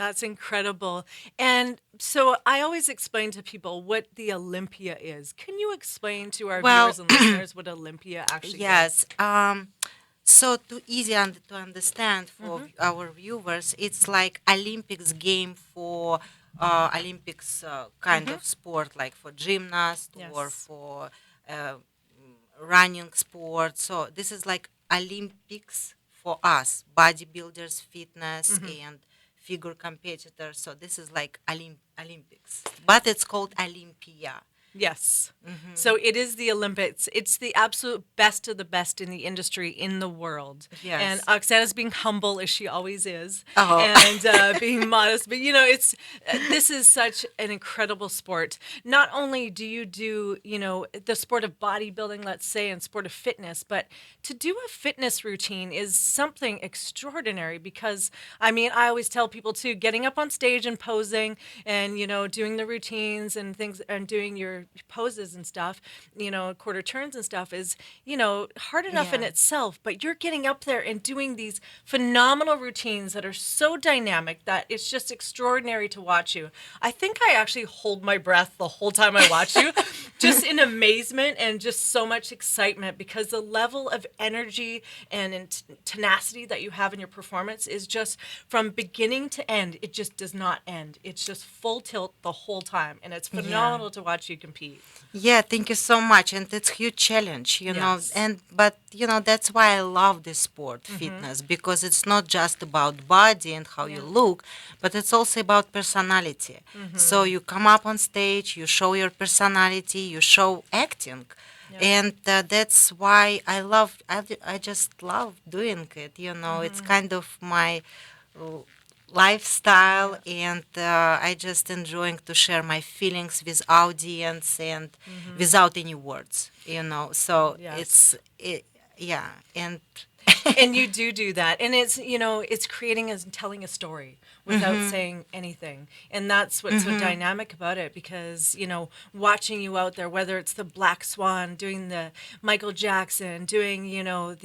That's incredible. And so I always explain to people what the Olympia is. Can you explain to our Well, viewers and listeners what Olympia actually is? yes. So to easy to understand for Mm-hmm. our viewers, it's like Olympics game for Olympics kind Mm-hmm. of sport, like for gymnast or Yes. for uh, running sport. So this is like Olympics for us, bodybuilders, fitness, Mm-hmm. and figure competitors. So this is like Olympics, but it's called Olympia. Yes. Hmm. So it is the Olympics. It's the absolute best of the best in the industry in the world. And Yes. Oksana's being humble as she always is, Oh. and being modest. But it's this is such an incredible sport. Not only do you do the sport of bodybuilding, let's say, and sport of fitness, but to do a fitness routine is something extraordinary because I always tell people too, getting up on stage and posing and doing the routines and things and doing your poses and stuff, quarter turns and stuff is, hard enough in Yeah. itself, but you're getting up there and doing these phenomenal routines that are so dynamic that it's just extraordinary to watch you. I think I actually hold my breath the whole time I watch you, just in amazement and just so much excitement because the level of energy and tenacity that you have in your performance is just from beginning to end. It just does not end. It's just full tilt the whole time, and it's Yeah. phenomenal to watch you compete. Yeah, thank you so much. And it's huge challenge, Yes. and but that's why I love this sport, Mm-hmm. fitness, because it's not just about body and how you Yeah. look, but it's also about personality. So Mm-hmm. you come up on stage, you show your personality, you show acting. Yeah. And that's why I just love doing it. It's Mm-hmm. kind of my uh, lifestyle, Yeah. and I just enjoying to share my feelings with audience and Mm-hmm. without any words, so Yes. yeah. And And you do that, and it's creating and telling a story without hmm. saying anything, and that's what's so Hmm. dynamic about it because watching you out there, whether it's the Black Swan, doing the Michael Jackson, doing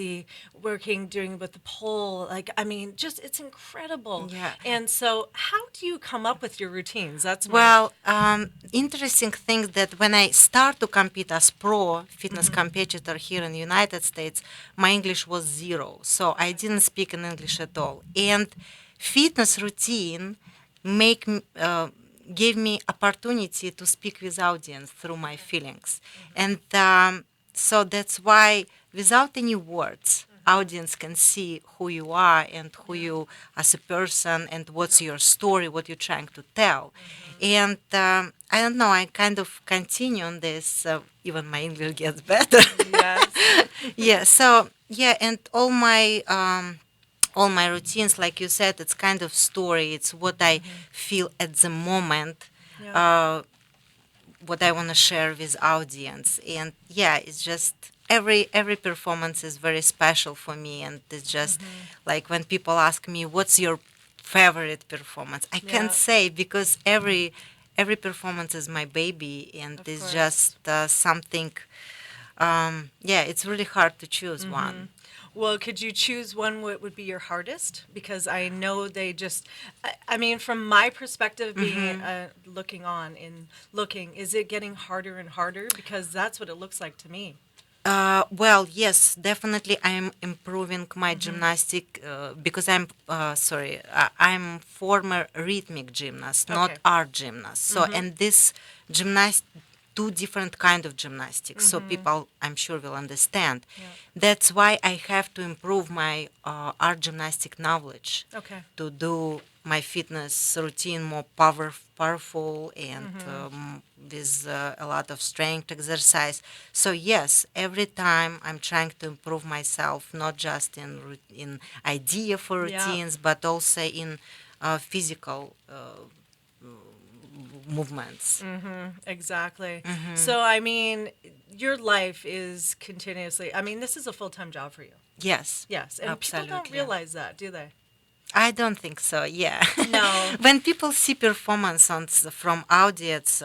the working doing with the pole, like just it's incredible. Yeah. And so how do you come up with your routines? That's my Well, interesting thing that when I start to compete as pro fitness hmm competitor here in the United States, my English was zero, so I okay. didn't speak in English at all. And fitness routine make gave me opportunity to speak with audience through my Okay. feelings, hmm and so that's why without any words audience can see who you are and who Yeah. you as a person and what's your story, what you're trying to tell. hmm And I don't know, I kind of continue on this, even my English gets better. Yes. Yeah, so yeah, and all my routines, like you said, it's kind of story. It's what I hmm feel at the moment, Yeah. uh, what I want to share with audience. And yeah, it's just every performance is very special for me. And it's just hmm like when people ask me, "What's your favorite performance?" I can't Yeah. say because every performance is my baby, and Of it's just course. something. Yeah, it's really hard to choose hmm one. Well, could you choose one what would be your hardest? Because I know they just, from my perspective, being Hmm. looking on and looking, is it getting harder and harder? Because that's what it looks like to me. Well, yes, definitely. I'm improving my hmm gymnastic because I'm former rhythmic gymnast, not Okay. art gymnast. So, hmm and this gymnast, two different kind of gymnastics. So hmm people, I'm sure, will understand. Yeah. That's why I have to improve my art gymnastic knowledge Okay. to do my fitness routine more powerful and hmm with a lot of strength exercise. So yes, every time I'm trying to improve myself, not just in idea for Yeah. routines, but also in physical movements. Exactly. Hmm. So, your life is continuously, this is a full-time job for you. Yes, Yes. And people don't absolutely. realize that, do they? I don't think so. Yeah, No. when people see performance from audience,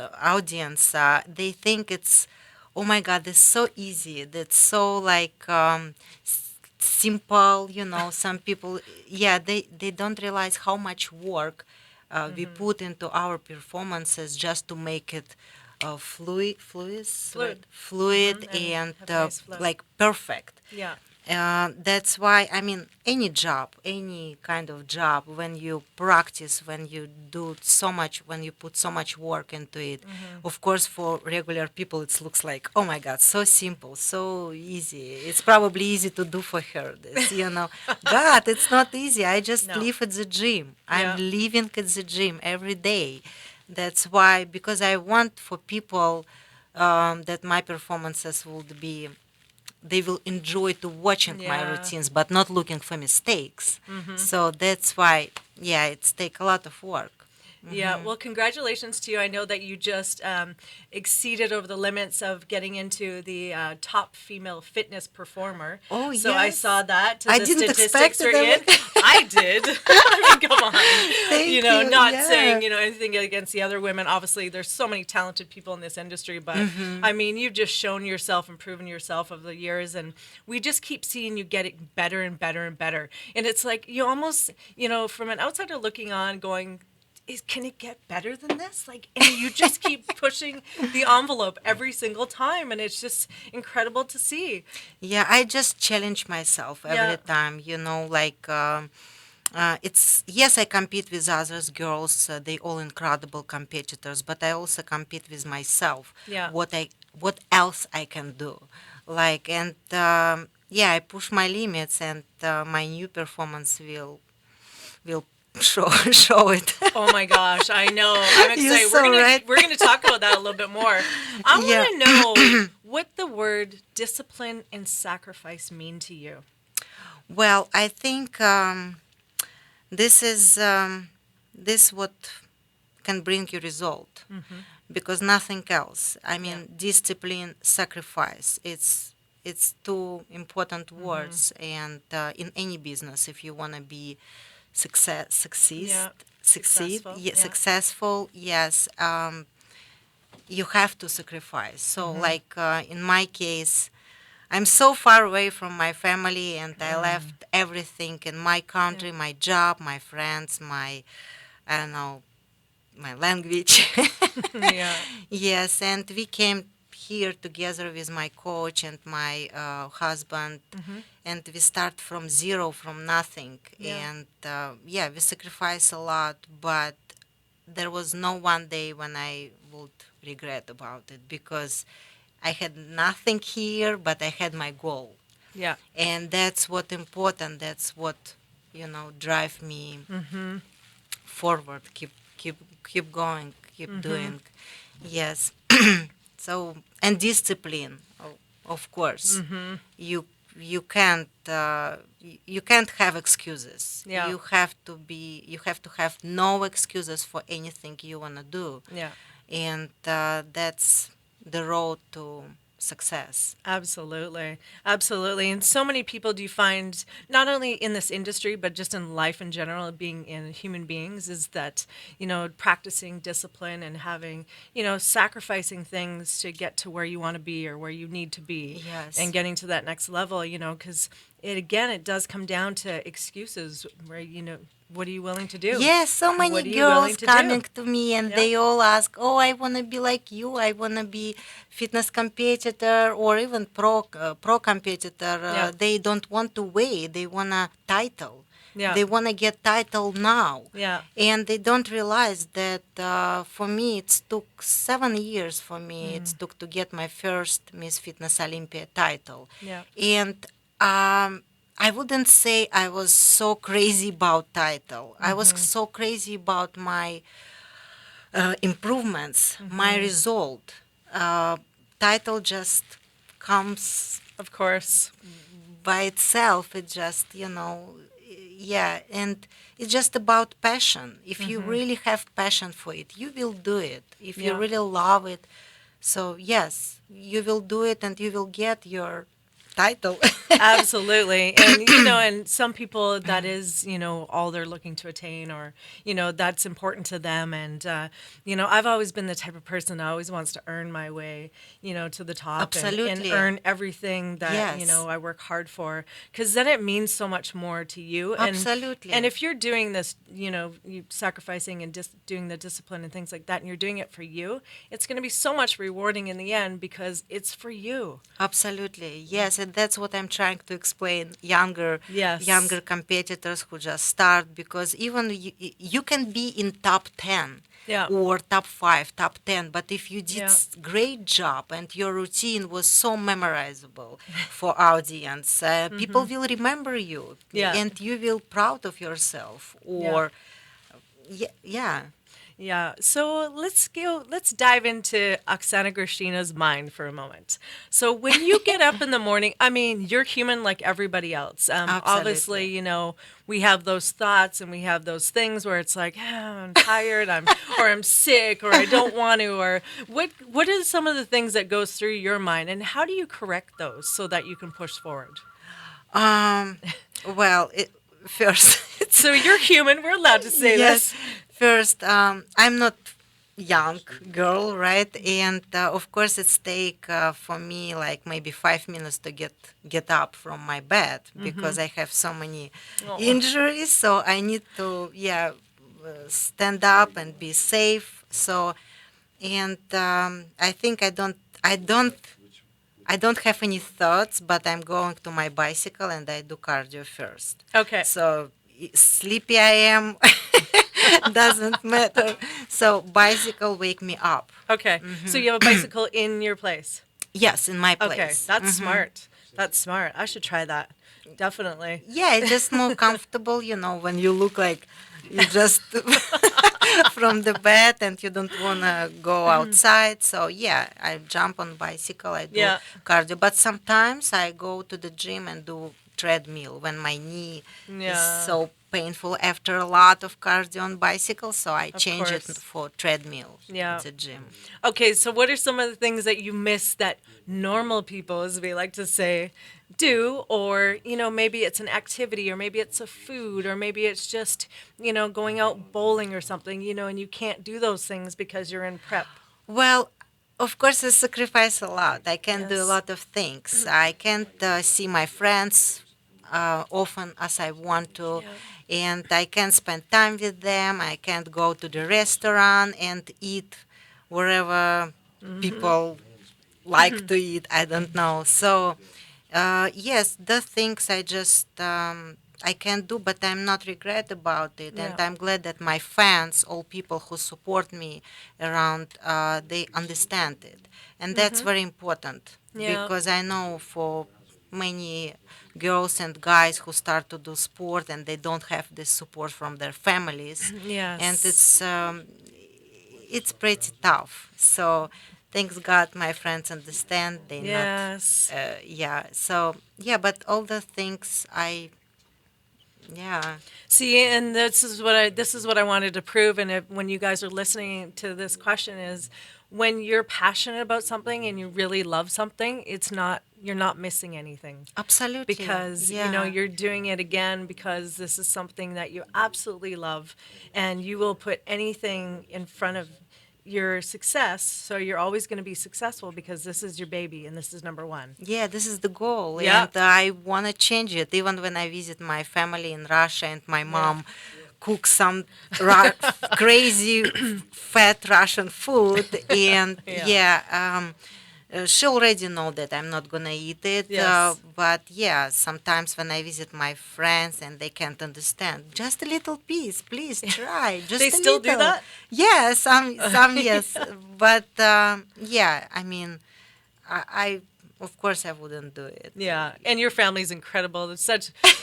they think it's, oh my God, it's so easy. That's so like simple. Some people, yeah, they don't realize how much work we put into our performances just to make it Fluid. fluid And and have nice flow. like perfect. Yeah. That's why, I mean, any job, any kind of job, when you practice, when you do so much, when you put so much work into it, of course, for regular people, it looks like, oh my God, so simple, so easy. It's probably easy to do for her, this, you know. God, it's not easy. I just No. live at the gym. I'm Yeah. living at the gym every day. That's why, because I want for people that my performances would be they will enjoy to watching my Yeah. routines but not looking for mistakes. Mm-hmm. So that's why, yeah, it's take a lot of work. Yeah, well, congratulations to you. I know that you just exceeded over the limits of getting into the top female fitness performer. Oh So I yes, saw that. I The didn't expect statistics are it. in. I did. I mean, come on. You Thank know, you. not Yeah. saying, anything against the other women. Obviously, there's so many talented people in this industry, but I mean, you've just shown yourself and proven yourself over the years, and we just keep seeing you getting better and better and better. And it's like you almost, from an outsider looking on, going, can it get better than this? Like, and you just keep pushing the envelope every single time, and it's just incredible to see. Yeah, I just challenge myself Yeah. every time, like it's yes, I compete with others girls, they all incredible competitors, but I also compete with myself. Yeah. What else I can do? Like, and yeah, I push my limits, and my new performance will show it. Oh my gosh, I know. I'm You're excited. so right. We're gonna talk about that a little bit more. I Yeah. want to know what the word discipline and sacrifice mean to you. Well, I think this is this what can bring you result, because nothing else. I mean, discipline, sacrifice. It's two important words, and in any business, if you want to be Yeah. succeed, Successful. yeah, Yeah. successful, yes, you have to sacrifice. So, like in my case, I'm so far away from my family, and I left everything in my country, my job, my friends, I don't know, my language. Yeah. Yes, and we came here together with my coach and my husband, and we start from zero, from nothing. Yeah. And yeah, we sacrifice a lot, but there was no one day when I would regret about it, because I had nothing here, but I had my goal, Yeah. and that's what important. That's what drive me forward. Keep going. Keep doing. Yes. So, and discipline, of course. You you can't you can't have excuses. Yeah. You have to have no excuses for anything you want to do, Yeah. and that's the road to success. Absolutely. Absolutely. And so many people do you find, not only in this industry, but just in life in general, being in human beings, is that, practicing discipline and having, sacrificing things to get to where you want to be or where you need to be and Yes. getting to that next level, because it does come down to excuses where, what are you willing to do? Yes, so many What are you willing girls to coming do? to me, and Yeah. they all ask, "Oh, I want to be like you. I want to be fitness competitor or even pro competitor." Yeah. They don't want to wait. They want a title. Yeah. They want to get title now, Yeah. and they don't realize that for me it took 7 years. For me, it took to get my first Miss Fitness Olympia title, Yeah. and I wouldn't say I was so crazy about title. I was so crazy about my improvements, my result. Uh, Title just comes Of course. by itself. It just, yeah, and it's just about passion. If you really have passion for it, you will do it. If you Yeah. really love it, so yes, you will do it, and you will get your title. Absolutely. And, and some people that is, all they're looking to attain or, that's important to them. And, I've always been the type of person that always wants to earn my way, to the top and Absolutely. earn everything that, Yes. I work hard for. Because then it means so much more to you. And Absolutely. if you're doing this, you sacrificing and just doing the discipline and things like that, and you're doing it for you, it's going to be so much rewarding in the end because it's for you. Absolutely. Yes, and that's what I'm trying to explain younger Yes. competitors who just start, because even you can be in top 10 Yeah. or top 5, top 10, but if you did Yeah. great job and your routine was so memorizable for audience, people will remember you Yeah. and you will proud of yourself, Yeah. or yeah. Yeah. So let's dive into Oksana Grishina's mind for a moment. So when you get up in the morning, I mean, you're human like everybody else. Obviously, Absolutely. we have those thoughts and we have those things where it's like, I'm tired, or I'm sick, or I don't want to, or what is some of the things that goes through your mind and how do you correct those so that you can push forward? Um, well, first, So you're human, we're allowed to say yes, this. first, I'm not young girl, right? And of course, it's take for me like maybe 5 minutes to get up from my bed because I have so many Oh. injuries. So I need to, stand up and be safe. So, and I think I don't have any thoughts, but I'm going to my bicycle and I do cardio first. Okay. So sleepy I am, doesn't matter. So bicycle wake me up. Okay. So you have a bicycle in your place. Yes, in my Okay, place. that's smart. That's smart. I should try that. Definitely. Yeah, it's just more comfortable, when you look like you just from the bed and you don't want to go outside. So yeah, I jump on bicycle, I do Yeah. cardio, but sometimes I go to the gym and do treadmill when my knee is Yeah. so painful after a lot of cardio on bicycle, so I Of change it course. for treadmill Yeah. at the gym. Okay, so what are some of the things that you miss that normal people, as we like to say, do? Or, maybe it's an activity, or maybe it's a food, or maybe it's just, going out bowling or something, and you can't do those things because you're in prep. Well, of course, I sacrifice a lot. I can't do a Yes. lot of things. I can't see my friends often as I want to, Yeah. and I can't spend time with them. I can't go to the restaurant and eat wherever people like to eat. I don't know. So, yes, the things I can't do, but I'm not regret about it, and Yeah. I'm glad that my fans, all people who support me around, they understand it, and that's very important Yeah. because I know for many girls and guys who start to do sport and they don't have this support from their families, and Yes. it's pretty tough. So thanks God my friends understand. They not Yes. yeah. So yeah, but all the things yeah. See, and this is what I wanted to prove. And when you guys are listening to this question, is when you're passionate about something and you really love something, you're not missing anything Absolutely. because Yeah. you're doing it again because this is something that you absolutely love, and you will put anything in front of your success. So you're always going to be successful because this is your baby and this is number one. Yeah, this is the goal, Yeah. and I want to change it. Even when I visit my family in Russia, and my Yeah. mom cooks some crazy fat Russian food, and Yeah. she already know that I'm not gonna eat it. Yes. But yeah, sometimes when I visit my friends and they can't understand, just a little piece, please try, just They a still do little. that? Yeah, some yes, but yeah, I mean, I of course I wouldn't do it. Yeah, and your family's incredible. It's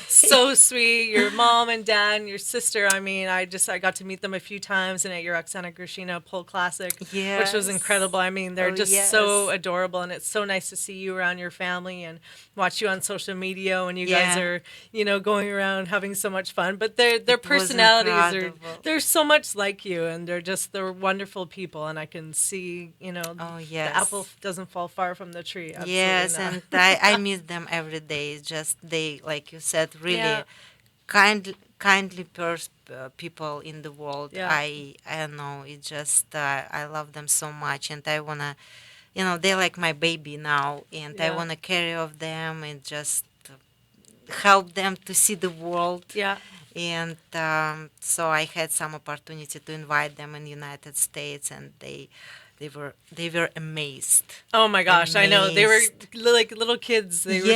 so sweet. Your mom and dad and your sister. I mean, I got to meet them a few times and at your Oksana Grishina Pole Classic, which was Yes. incredible. I mean, they're Oh just so yes. adorable, and it's so nice to see you around your family and watch you on social media when you guys Yeah. are, going around having so much fun. But their It was personalities are incredible. they're so much like you, and they're wonderful people, and I can see, Oh the apple yes. doesn't fall far from the tree. Yes, Yes, not. and I miss them every day. It's just they, like you said, really Yeah, kindly people in the world. yeah, I don't know. It just I love them so much, and I wanna, they're like my baby now, and I yeah, wanna carry of them and just help them to see the world. yeah. And so I had some opportunity to invite them in the United States, and they were amazed, Oh my gosh, I know. They were amazed. like little kids. They were so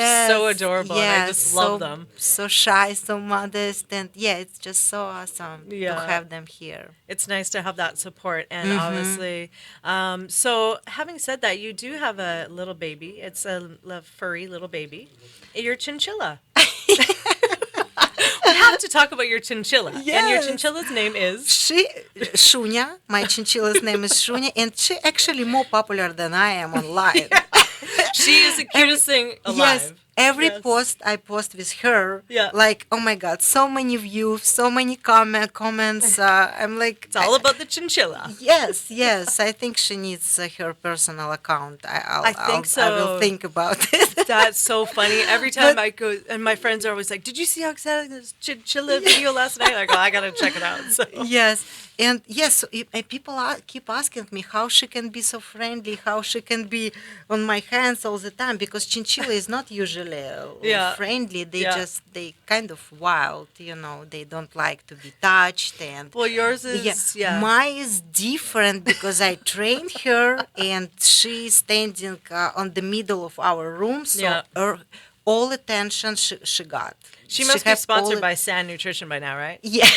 Yes, adorable, and I yes, just love so them. so shy, so modest, and yeah, it's just so awesome to Yeah, have them here. it's nice to have that support. And Mm-hmm. obviously, so having said that, you do have a little baby. It's a furry little baby. Your chinchilla. We have to talk about your chinchilla. And your Yes. chinchilla's name is. Shunya, my chinchilla's name is Shunya, and she actually more popular than I am online. She is the cutest thing Yes, alive. every Yes. post I post with her, Yeah. like, oh my God, so many views, so many comments. I'm like, It's all about the chinchilla. yes, yes. I think she needs her personal account. I think I will so. think about it. That's so funny. Every time But I go, and my friends are always like, "Did you see how exciting this chinchilla video last night?" I go, "I gotta check it out." So yes, and yes, so people keep asking me how she can be so friendly, how she can be on my hands all the time, because chinchilla is not usually yeah, friendly. yeah. They kind of wild, They don't like to be touched, and Well, yours yeah, is yeah. mine is different because I trained her, and she's standing on the middle of our room, so Yeah. all attention she got. She must be have all sponsored it- by Sand Nutrition by now, right? Yeah.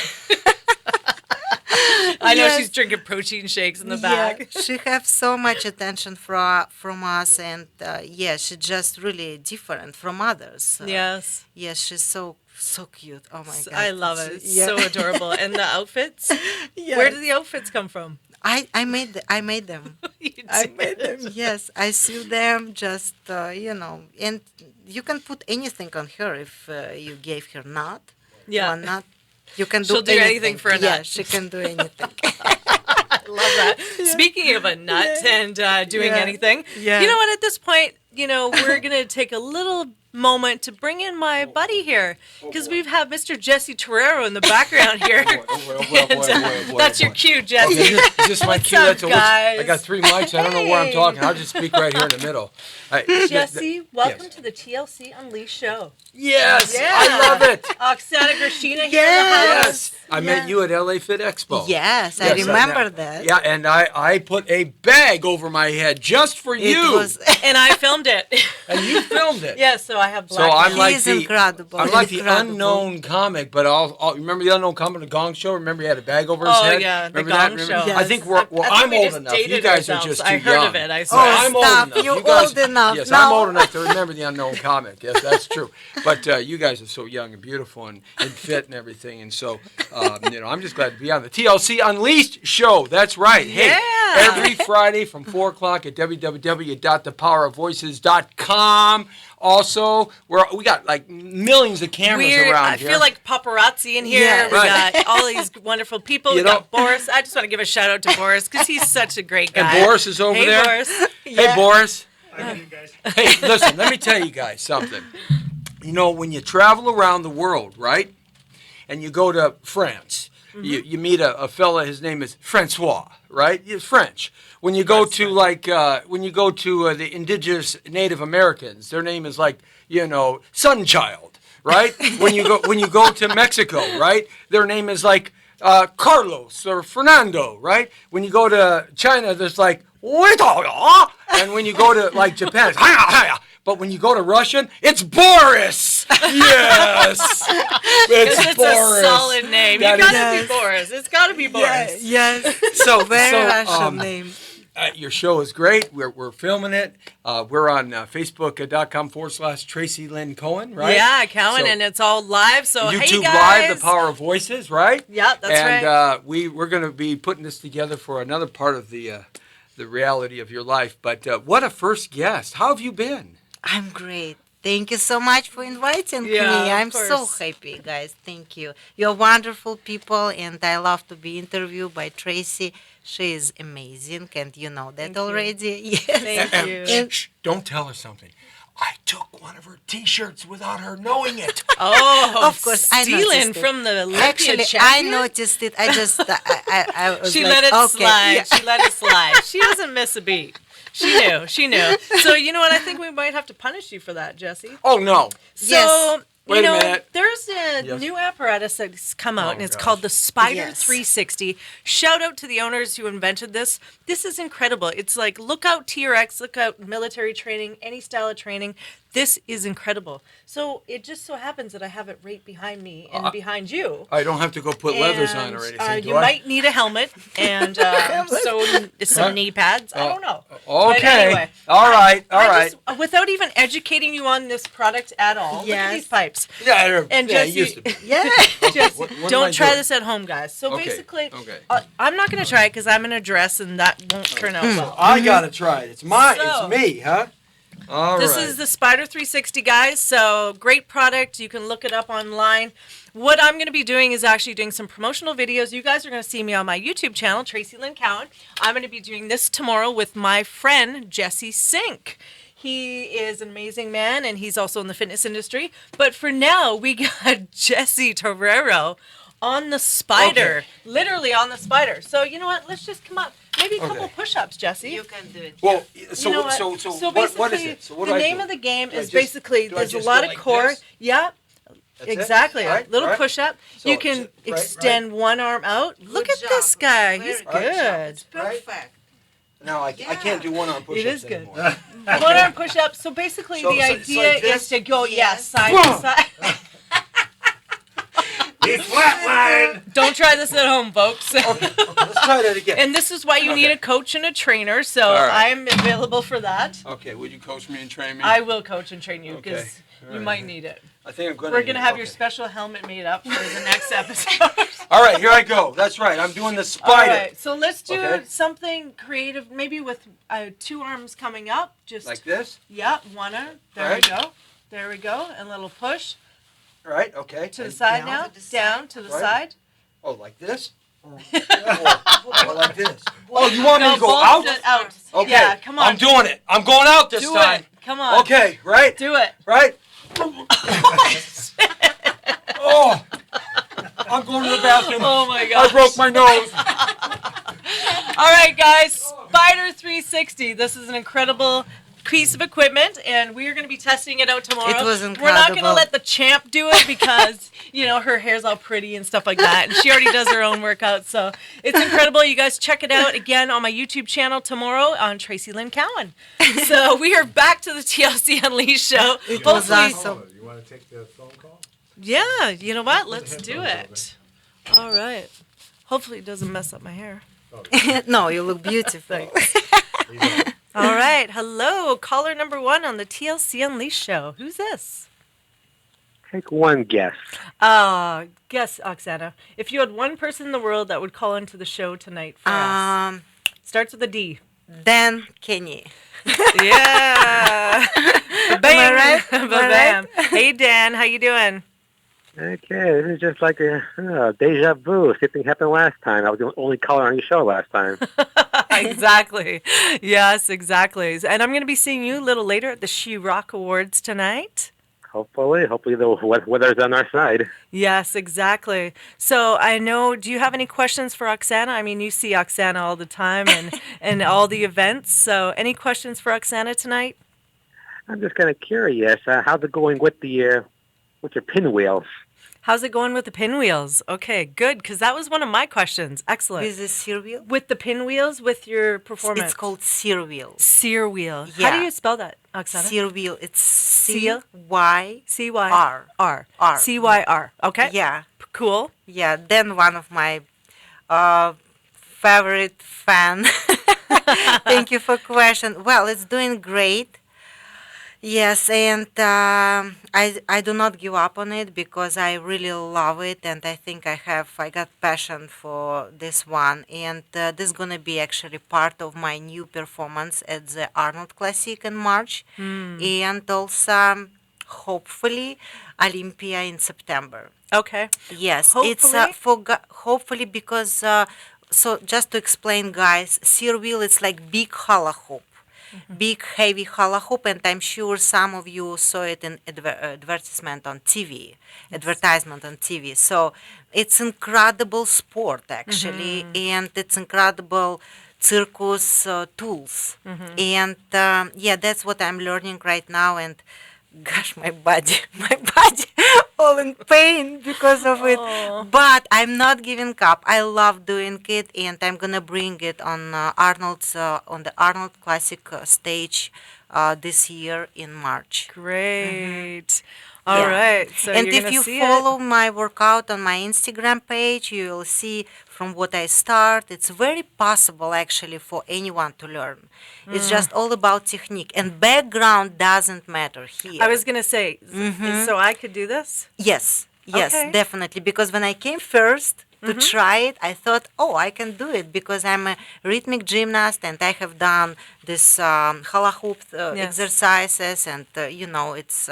I know Yes. she's drinking protein shakes in the Yeah, back. she have so much attention from us, and yeah, she's just really different from others. Yes. Yeah, she's so cute. Oh my God, I love it. It's yeah. so adorable. And the outfits? Yeah. Where did the outfits come from? I made them. You I did. made them. Yes, I sew them. Just and you can put anything on her if you gave her nut. Yeah. One nut. You can She'll do anything for a Yeah, nut. she can do anything. I love that. Speaking of a nut and doing Yeah. anything, Yeah. you know what? At this point, we're going to take a little moment to bring in my buddy here because we've had Mr. Jesse Torero in the background here. And, that's your cue, Jesse. Okay, is this my What's cue? up, That's a- guys? I got 3 mics. I don't know where I'm Hey. talking. I'll just speak right here in the middle. Jesse, welcome yes. to the TLC Unleashed show. Yes, Yeah. I love it. Oksana Grashina here in the house. Yes, I met you at LA Fit Expo. Yes, I Yes, remember that. Yeah, and I put a bag over my head just for It you, was. And I filmed it. and you filmed it. Yeah, so I have So black. I'm hands. like He's the incredible. I'm like the incredible. unknown comic, but I'll remember the unknown comic, the Gong Show. Remember he had a bag over his Oh, head. yeah, the remember Gong that? Show. Remember? Yes. I think I think I'm we old just enough. You dated guys are ourselves. just I too heard young. of it, I No, swear. Oh, I'm old stop. enough. You're You guys, old enough. Yes, No. I'm old enough to remember the unknown comic. Yes, that's true. But you guys are so young and beautiful and fit and everything, and so I'm just glad to be on the TLC Unleashed show. That's right. Hey, Yeah. every Friday from 4 o'clock at www.thepowerofvoices.com. Also, we got like millions of cameras around I here. feel like paparazzi in here. Yes. We Right. got all these wonderful people. You We got know- Boris. I just want to give a shout out to Boris because he's such a great guy. and Boris is over Hey, there. Boris. Hey, Boris. I get you guys. Hey, listen, let me tell you guys something. When you travel around the world, right, and you go to France, you meet a fella, his name is Francois, right? He's French. When you go to the indigenous Native Americans, their name is like, Sunchild, right? when you go to Mexico, right, their name is like Carlos or Fernando, right? When you go to China, there's like, and when you go to like Japan, it's but when you go to Russian, it's Boris. Yes, It's Boris. a solid name. That You is- gotta be Boris. It's gotta be Boris. Yes. So Very Russian name. Your show is great. We're filming it. We're on Facebook.com/Traci Lynn Cowen, right? Yeah, Cowen, So- and it's all live. So hey, YouTube guys. Live, The Power of Voices, right? Yeah, that's and, right. we're going to be putting this together for another part of the reality of your life. But what a first guest. How have you been? I'm great. Thank you so much for inviting Yeah, me. of I'm so course. happy, guys. Thank you. You're wonderful people, and I love to be interviewed by Tracy. She is amazing, and you know that Thank you. already. Yes. Thank And, you. shh, don't tell her something. I took one of her T-shirts without her knowing it. Oh, Of course, I stealing noticed it. from the Olympia Actually, I champion? noticed it. I just, I was She like, let it okay, slide. yeah. She let it slide. She doesn't miss a beat. She knew. She knew. So you know what? I think we might have to punish you for that, Jesse. Oh no. So Yes. Wait you a know, minute. there's a Yes. new apparatus that's come out, Oh, and it's gosh. called the Spider Yes. 360. Shout out to the owners who invented this. This is incredible. It's like look out TRX, look out military training, any style of training. This is incredible. So it just so happens that I have it right behind me and behind you. I don't have to go put leathers on And, or anything, do you I? might need a helmet and some knee pads. I don't know. But Okay. anyway, All right. All I right. just, without even educating you on this product at all, look at Yes. these pipes. Yeah. And yeah, Jesse- it used to be. Yeah. Just what am I don't try doing? this at home, guys. So Okay, basically, okay. I'm not going to try it because I'm in a dress and that won't turn out well. I gotta try it. It's mine. So- It's me, huh? All right. This is the Spider 360, guys. So great product. You can look it up online. What I'm going to be doing is actually doing some promotional videos. You guys are going to see me on my YouTube channel, Traci Lynn Cowen. I'm going to be doing this tomorrow with my friend, Jesse Sink. He is an amazing man, and he's also in the fitness industry. But for now, we got Jesse Torrero on the Spider. Okay. Literally on the Spider. So you know what? Let's just come up. Maybe a couple Okay. push-ups, Jesse. You can do it. Well, so You know what? so what is it? So what the do I name do? of the game Do I is just- basically do I there's a just lot go of like core. this? Yeah, That's it? exactly. All right, Little all right. push-up. So you can right, extend one arm out. Look at job. this guy. Very He's good good. Perfect. No, I can't do one arm push-ups It is good. anymore. One arm push-up. So basically, So the it's idea like this? is to go Yes. side Boom. to side. He's flatline. Don't try this at home, folks. Okay, let's try that again. And this is why you need a coach and a trainer. So All right. I'm available for that. Okay, would you coach me and train me? I will coach and train you because Okay. All you right. might need it. I think I'm gonna. We're need gonna it. have your Okay. special helmet made up for the next episode. All right, here I go. That's right. I'm doing the All spider. right, so let's do Okay. something creative, maybe with two arms coming up. Just Like this. yeah, one arm. There Right. we go. There we go. And a little push All right. Okay. to the And side down now. to the Down side. to the Right. side. Oh, like this. Or like this. Oh, you want me No, to go both out? sit out. Okay. Yeah, come on. I'm doing it. I'm going out this Do time. it. Come on. Okay. Right. Do it. Right. Oh. I'm going to the bathroom. Oh my I god. broke my nose. All right, guys. Spider 360. This is an incredible piece of equipment, and we are going to be testing it out tomorrow. It was We're not going to incredible. let the champ do it because, you know, her hair's all pretty and stuff like that, and she already does her own workouts. So it's incredible. You guys check it out again on my YouTube channel tomorrow on Traci Lynn Cowen. So we are back to the TLC Unleashed show. It was Hopefully- awesome. You want to take the phone call? Yeah, you know what? Let's do headphones it. All right. Hopefully it doesn't mess up my hair. No, you look beautiful. All right. Hello, caller number 1 on the TLC Unleashed show. Who's this? Take one guess. Guess, Oksana. If you had one person in the world that would call into the show tonight for us. Um, Starts with a D. Dan Kenny. Yeah. Bam. Am I right? Am I Bam. Hey, Dan. How you doing? Okay, this is just like a deja vu. Same thing happened last time. I was the only caller on your show last time. Exactly. Yes, exactly. And I'm going to be seeing you a little later at the She Rock Awards tonight. Hopefully the weather's on our side. Yes, exactly. So I know, do you have any questions for Oksana? I mean, you see Oksana all the time and all the events. So any questions for Oksana tonight? I'm just kind of curious. How's it going with your pinwheels? How's it going with the pinwheels? Okay, good, because that was one of my questions. Excellent. With the sear wheel? With the pinwheels, with your performance. It's called sear wheel. Sear wheel. How Yeah. do you spell that, Oksana? Sear wheel. It's Seal? C-Y-R. C-Y-R. R. R. C-Y-R. Okay. Yeah. Cool. Yeah. Then one of my favorite fan. Thank you for question. Well, it's doing great. Yes, and I do not give up on it because I really love it, and I think I got passion for this one, and this is gonna be actually part of my new performance at the Arnold Classic in March, and also hopefully Olympia in September. Okay. Yes, it's Hopefully. hopefully because so just to explain, guys, sear wheel is like big hula hoop, big heavy hula hoop, and I'm sure some of you saw it in advertisement on TV, advertisement on TV. So it's incredible sport actually, and it's incredible circus tools, and yeah, that's what I'm learning right now, and gosh, my body, my body, all in pain because of it. Oh. But I'm not giving up. I love doing it, and I'm gonna bring it on Arnold's on the Arnold Classic stage this year in March. Great. All Yeah. right. So And you're if gonna you see follow it. my workout on my Instagram page, you will see from what I start. It's very possible actually for anyone to learn. It's just all about technique, and background doesn't matter I here. was gonna say, so I could do this. Yes, yes, Okay. definitely. Because when I came first to try it, I thought, oh, I can do it because I'm a rhythmic gymnast and I have done this hula hoop Yes. exercises, and it's.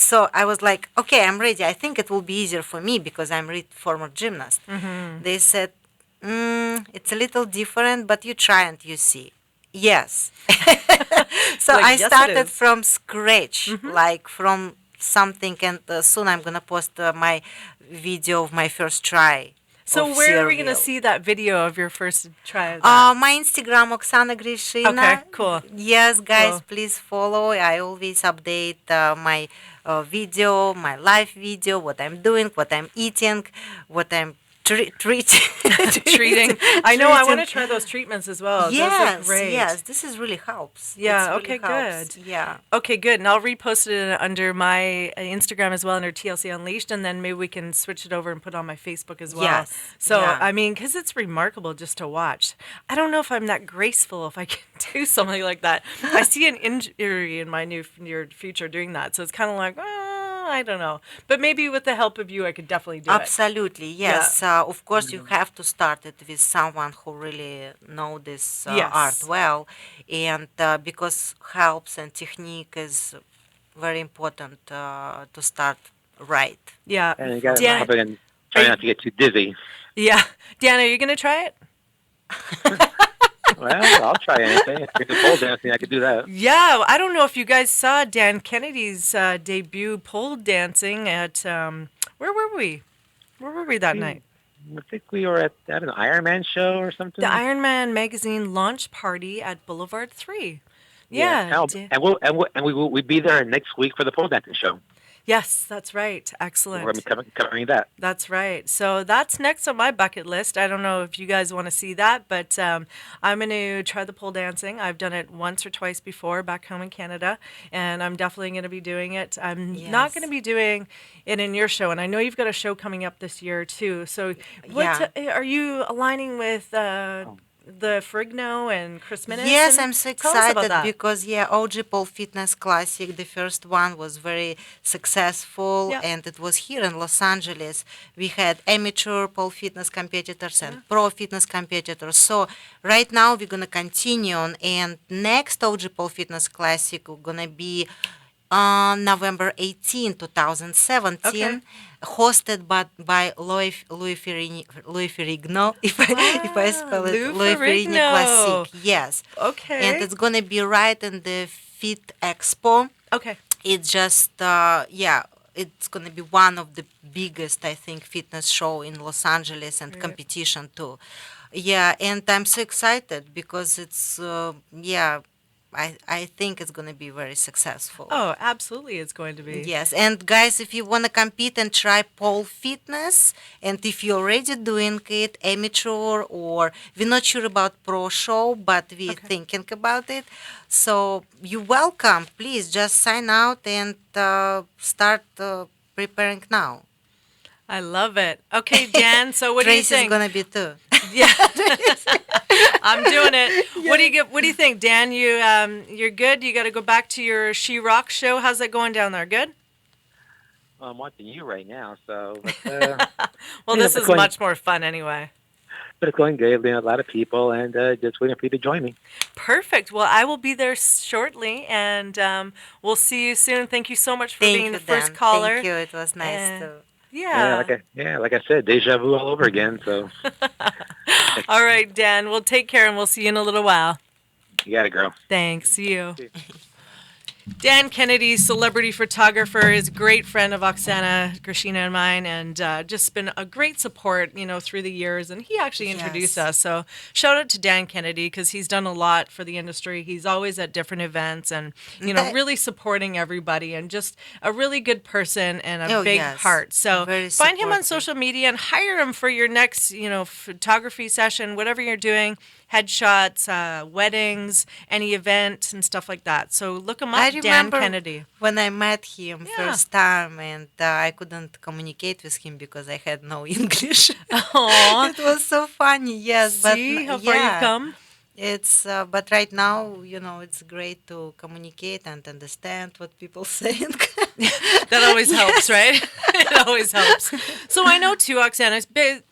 So I was like, okay, I'm ready. I think it will be easier for me because I'm a former gymnast. They said, it's a little different, but you try and you see. Yes. So Like, I yes, it started is. from scratch, like from something, and soon I'm gonna post my video of my first try. So of where are we gonna cereal. see that video of your first try of that? My Instagram, Oksana Grishina. Okay, cool. Yes, guys, Cool. please follow. I always update my video, my live video, what I'm doing, what I'm eating, what I'm treating. Treating. I know. I want to treating. try those treatments as well. Those look Yes, great. yes, this is really helps. Yeah, It's really okay, helps. good. Yeah. Okay, good. And I'll repost it under my Instagram as well under TLC Unleashed, and then maybe we can switch it over and put it on my Facebook as well. Yes, So, yeah. I mean, because it's remarkable just to watch. I don't know if I'm that graceful if I can do something like that. I see an injury in my near future doing that, so it's kind of like, I don't know. But maybe with the help of you, I could definitely do it. Absolutely, yes. Of course, you have to start it with someone who really know this Yes. art well, and because helps and technique is very important to start right. Yeah. And you got to Dan, hop in and try not to get too dizzy. yeah. Dan, are you going to try it? Well, I'll try anything. If it's pole dancing, I could do that. Yeah, I don't know if you guys saw Dan Kennedy's debut pole dancing at where were we? Where were we that night? I think we were at an Iron Man show or something. The Iron Man magazine launch party at Boulevard 3. Yeah. And we'll be there next week for the pole dancing show. Yes, that's right. We're Excellent. going to be covering that. That's right. So that's next on my bucket list. I don't know if you guys want to see that, but I'm going to try the pole dancing. I've done it once or twice before back home in Canada, and I'm definitely going to be doing it. I'm not going to Yes. be doing it in your show, and I know you've got a show coming up this year too. So are you aligning with the Frigno and Chris Minnis? Yes, And I'm so tell us about excited that. because OG Pole Fitness Classic, the first one was very successful, Yeah. and it was here in Los Angeles. We had amateur pole fitness competitors and pro fitness competitors. So right now we're gonna continue on, and next OG Pole Fitness Classic we're gonna be on November 18, 2017, Okay. hosted by Louis Ferrigno, if I spell it, Lou Louis Ferrigno Ferrigno. Classic, yes. Okay. And it's gonna be right in the Fit Expo. Okay. It's just it's gonna be one of the biggest, I think, fitness show in Los Angeles and competition too. Yeah, and I'm so excited because it's I think it's gonna be very successful. Oh, absolutely, it's going to be. Yes, and guys, if you want to compete and try pole fitness, and if you're already doing it, amateur, or we're not sure about pro show, but we're thinking about it, so you're welcome. Please just sign out and start preparing now. I love it. Okay, Dan. So what do you Tracy's think? gonna be too. Yeah, I'm doing it. What do you think, Dan? You're good. You got to go back to your She Rock show. How's that going down there? Good. Well, I'm watching you right now, so. Well, Yeah, this but is going- much more fun anyway. but it's going good. A lot of people, and just waiting for you to join me. Perfect. Well, I will be there shortly, and we'll see you soon. Thank you so much for Thank being you, the first Dan. caller. Thank you. It was nice And to. yeah. Like I said, deja vu all over again. So All right, Dan. We'll take care, and we'll see you in a little while. you got it, girl. Thanks. See you. Dan Kennedy, celebrity photographer, is a great friend of Oksana, Krishina, and mine, and just been a great support, through the years. And he actually introduced Yes. us. So shout out to Dan Kennedy because he's done a lot for the industry. He's always at different events and, That- really supporting everybody and just a really good person and a Oh, big yes. heart. So Very find him on supportive. social media and hire him for your next, photography session, whatever you're doing. Headshots, weddings, any event, and stuff like that. So look him up, I Dan remember Kennedy. when I met him Yeah. first time, and I couldn't communicate with him because I had no English. Aw, It was so funny, yes. But see how far you've come? It's but right now, it's great to communicate and understand what people saying. That always helps, right? It always helps. So I know too, Oksana,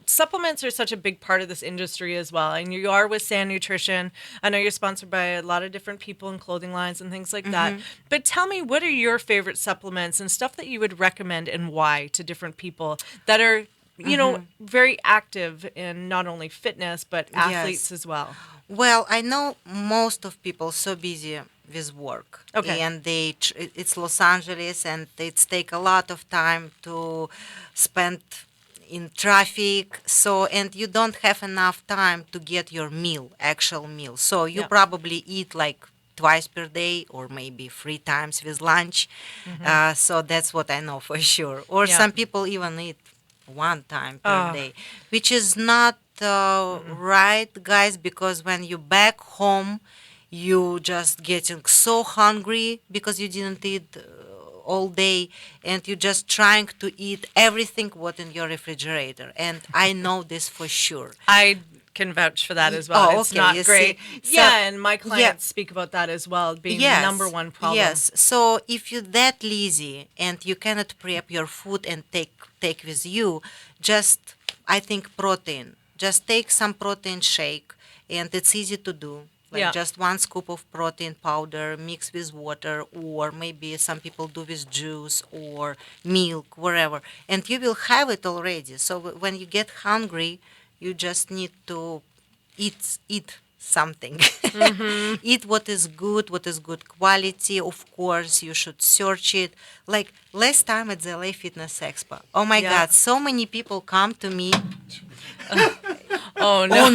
supplements are such a big part of this industry as well. And you are with Sand Nutrition. I know you're sponsored by a lot of different people and clothing lines and things like that. But tell me, what are your favorite supplements and stuff that you would recommend and why to different people that are, very active in not only fitness, but athletes as well? Well, I know most of people so busy with work. Okay. And it's Los Angeles, and it's take a lot of time to spend in traffic. So, and you don't have enough time to get your actual meal. So you Yeah. probably eat like twice per day or maybe 3 times with lunch. So that's what I know for sure. Or Yeah. some people even eat 1 time per Oh. day, which is not right, guys, because when you back home, you just getting so hungry because you didn't eat all day, and you're just trying to eat everything what in your refrigerator. And I know this for sure. I can vouch for that as well. Oh, It's okay, not you great. see. So- Yeah, and my clients speak about that as well, being the number one problem. Yes. So if you're that lazy and you cannot prep your food and take with you, just I think protein. Just take some protein shake, and it's easy to do. Like Yeah. just 1 scoop of protein powder, mix with water, or maybe some people do with juice or milk, wherever, and you will have it already. So when you get hungry, you just need to eat something. Eat what is good quality. Of course, you should search it. Like last time at the LA Fitness Expo. Oh my Yeah. God, so many people come to me. Oh no. Oh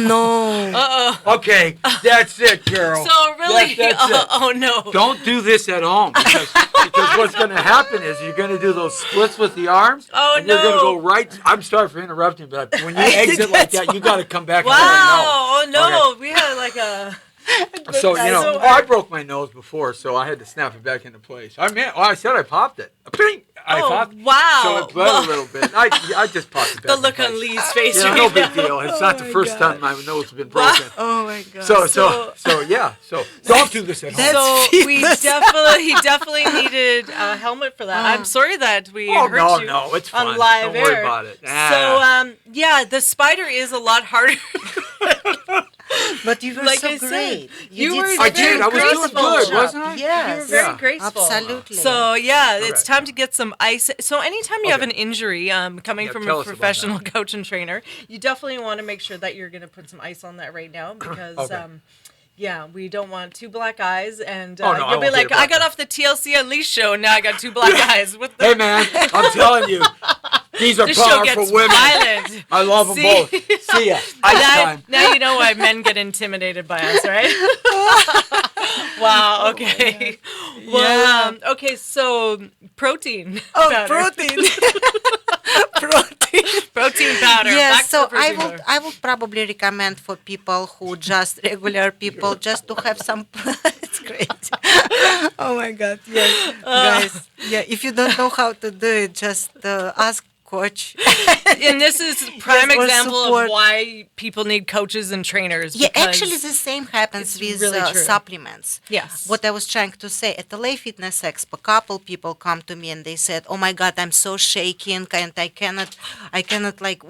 no. Okay, that's it, girl. So really, That's it. oh no. Don't do this at home because what's going to happen is you're going to do those splits with the arms. Oh, and you're going to no. go right. I'm sorry for interrupting, but when you exit like that, you got to come back Wow. and let me know. Oh no. We had like a. So So- I broke my nose before, so I had to snap it back into place. I said I popped it. Bing! I Oh, popped. wow. So it bled Well- a little bit. I just popped it back. The in look place. on Lee's face Yeah, right no big now. deal. It's not the my first God. time my nose has been broken. Oh my God. So yeah. So don't do this at home. That's So we fitness. he definitely needed a helmet for that. I'm sorry that we Oh, hurt you no, it's fine. on live Don't worry air. about it. So yeah, the spider is a lot harder. But you were Like so I said, great. you were I very did. I was doing graceful. good, wasn't I? Yes. You were very Yeah. graceful. Absolutely. So yeah, it's Correct. time to get some ice. So anytime you have an Okay. injury, coming Yeah, from tell a us about professional coach and trainer, you definitely want to make sure that you're going to put some ice on that right now because. Okay. Yeah, we don't want two black eyes, and Oh, no, I you'll be won't like, get a I black got eye." off the TLC Unleashed show, and now I got two black eyes. What the? Hey man, I'm telling you, these are This show powerful gets women. violent. I love them See? both. See ya. Ice now, time. now you know why men get intimidated by us, right? Wow. Okay. Well. Okay. So protein. Oh, powder. protein. Protein. Protein powder. Yes, Back to so protein powder. I would probably recommend for people who just regular people just to have some. It's great. Oh my God! Yes, guys. Yeah, if you don't know how to do it, just ask coach. And this is prime Yes, or example support. of why people need coaches and trainers. Yeah, because actually, the same happens it's with really true. supplements. Yes. What I was trying to say at the LA Fitness Expo, couple people come to me and they said, "Oh my God, I'm so shaking and I cannot like,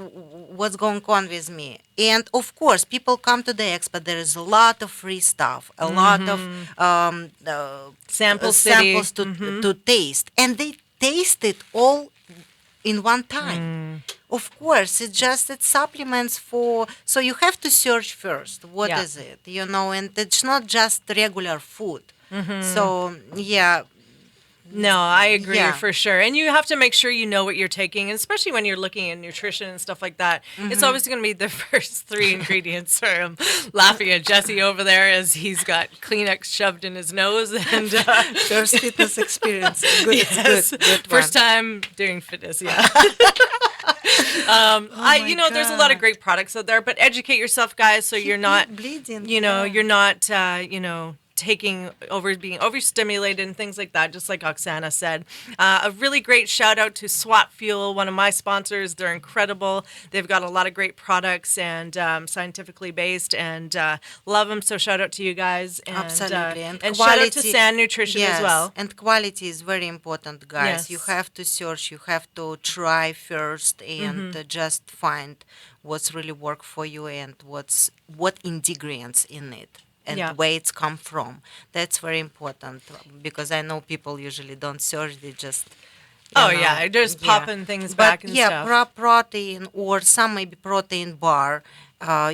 what's going on with me?" And of course, people come to the expo. There is a lot of free stuff, a lot of Sample City. samples to taste, and they taste it all in one time. Of course, it's supplements for, so you have to search first. What Yeah. is it? And it's not just regular food. So, yeah. No, I agree Yeah. for sure. And you have to make sure you know what you're taking, and especially when you're looking at nutrition and stuff like that. It's always going to be the first three ingredients. Sorry, I'm laughing at Jesse over there as he's got Kleenex shoved in his nose. And First fitness experience. Good, yes, good first one. time doing fitness. Yeah. my There's a lot of God. great products out there, but educate yourself, guys, so you're not bleeding. you're not, being overstimulated and things like that, just like Oksana said. A really great shout out to SWAT Fuel, one of my sponsors. They're incredible. They've got a lot of great products and scientifically based, and love them. So shout out to you guys. And, Absolutely. and shout out to Sand Nutrition yes, as well. and quality is very important, guys. Yes. You have to search, you have to try first and just find what's really work for you and what ingredients in it and Yeah. where it's come from. That's very important because I know people usually don't search, they just Just popping things back and stuff. Protein or some maybe protein bar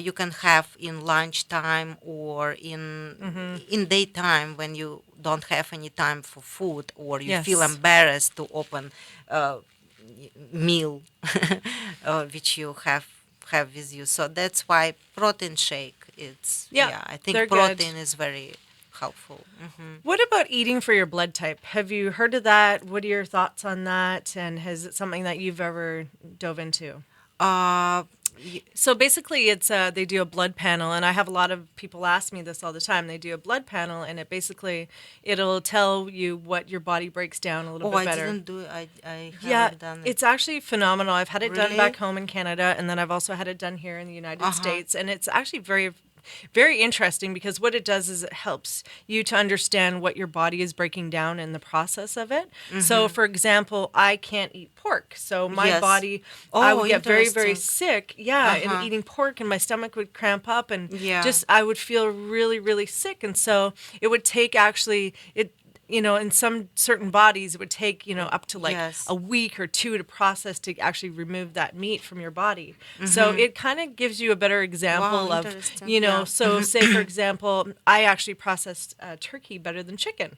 you can have in lunchtime or in daytime when you don't have any time for food or you feel Yes. embarrassed to open meal which you have with you. So that's why protein shake. I think they're protein good. is very helpful. What about eating for your blood type? Have you heard of that? What are your thoughts on that? And is it something that you've ever dove into? Uh, So basically, it's they do a blood panel, and I have a lot of people ask me this all the time. They do a blood panel, and it'll tell you what your body breaks down a little oh, bit I better. didn't do it. I Yeah, haven't done it. it's actually phenomenal. I've had it done Really? back home in Canada, and then I've also had it done here in the United Uh-huh. States, and it's actually very, very interesting because what it does is it helps you to understand what your body is breaking down in the process of it. So, for example, I can't eat pork, so my Yes. body, Oh, I would get very, very interesting. sick. Yeah, Uh-huh. and eating pork, and my stomach would cramp up, and Yeah. just I would feel really, really sick, and so it would take actually it. In some certain bodies, it would take, up to like Yes. a week or two to process to actually remove that meat from your body. So it kind of gives you a better example Wow, of, interesting. Yeah. so say for example, I actually processed turkey better than chicken.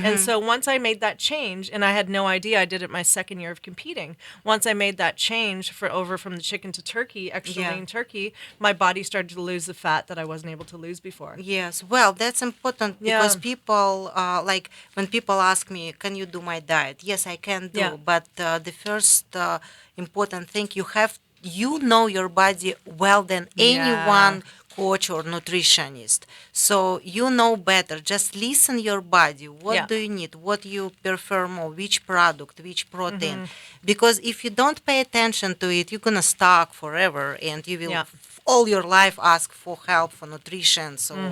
And so once I made that change, and I had no idea, I did it my second year of competing. Once I made that change over from the chicken to turkey, extra Yeah. lean turkey, my body started to lose the fat that I wasn't able to lose before. Yes, well, that's important because Yeah. people, like when people ask me, can you do my diet? Yes, I can do. Yeah. But the first important thing, you know your body well than anyone, coach or nutritionist. So you know better. Just listen your body. What Yeah. do you need? What you prefer more? Which product? Which protein? Because if you don't pay attention to it, you're gonna stuck forever, and you will Yeah. all your life ask for help for nutrition or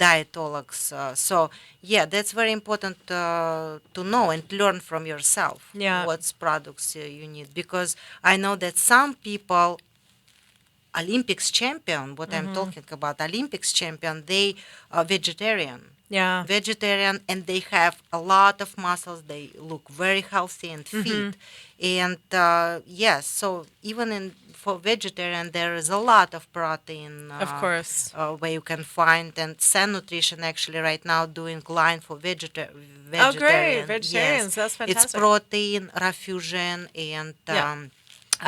dietologs. So yeah, that's very important to know and learn from yourself. Yeah. What products you need, because I know that some people. Olympics champion, what I'm talking about, Olympics champion, they are vegetarian. Yeah. Vegetarian, and they have a lot of muscles. They look very healthy and fit. And yes, so even for vegetarian, there is a lot of protein. Of course. Where you can find, and Sand Nutrition actually right now doing line for vegetarian. Oh, great. Vegetarians. That's fantastic. It's protein, raw fusion, and Yeah.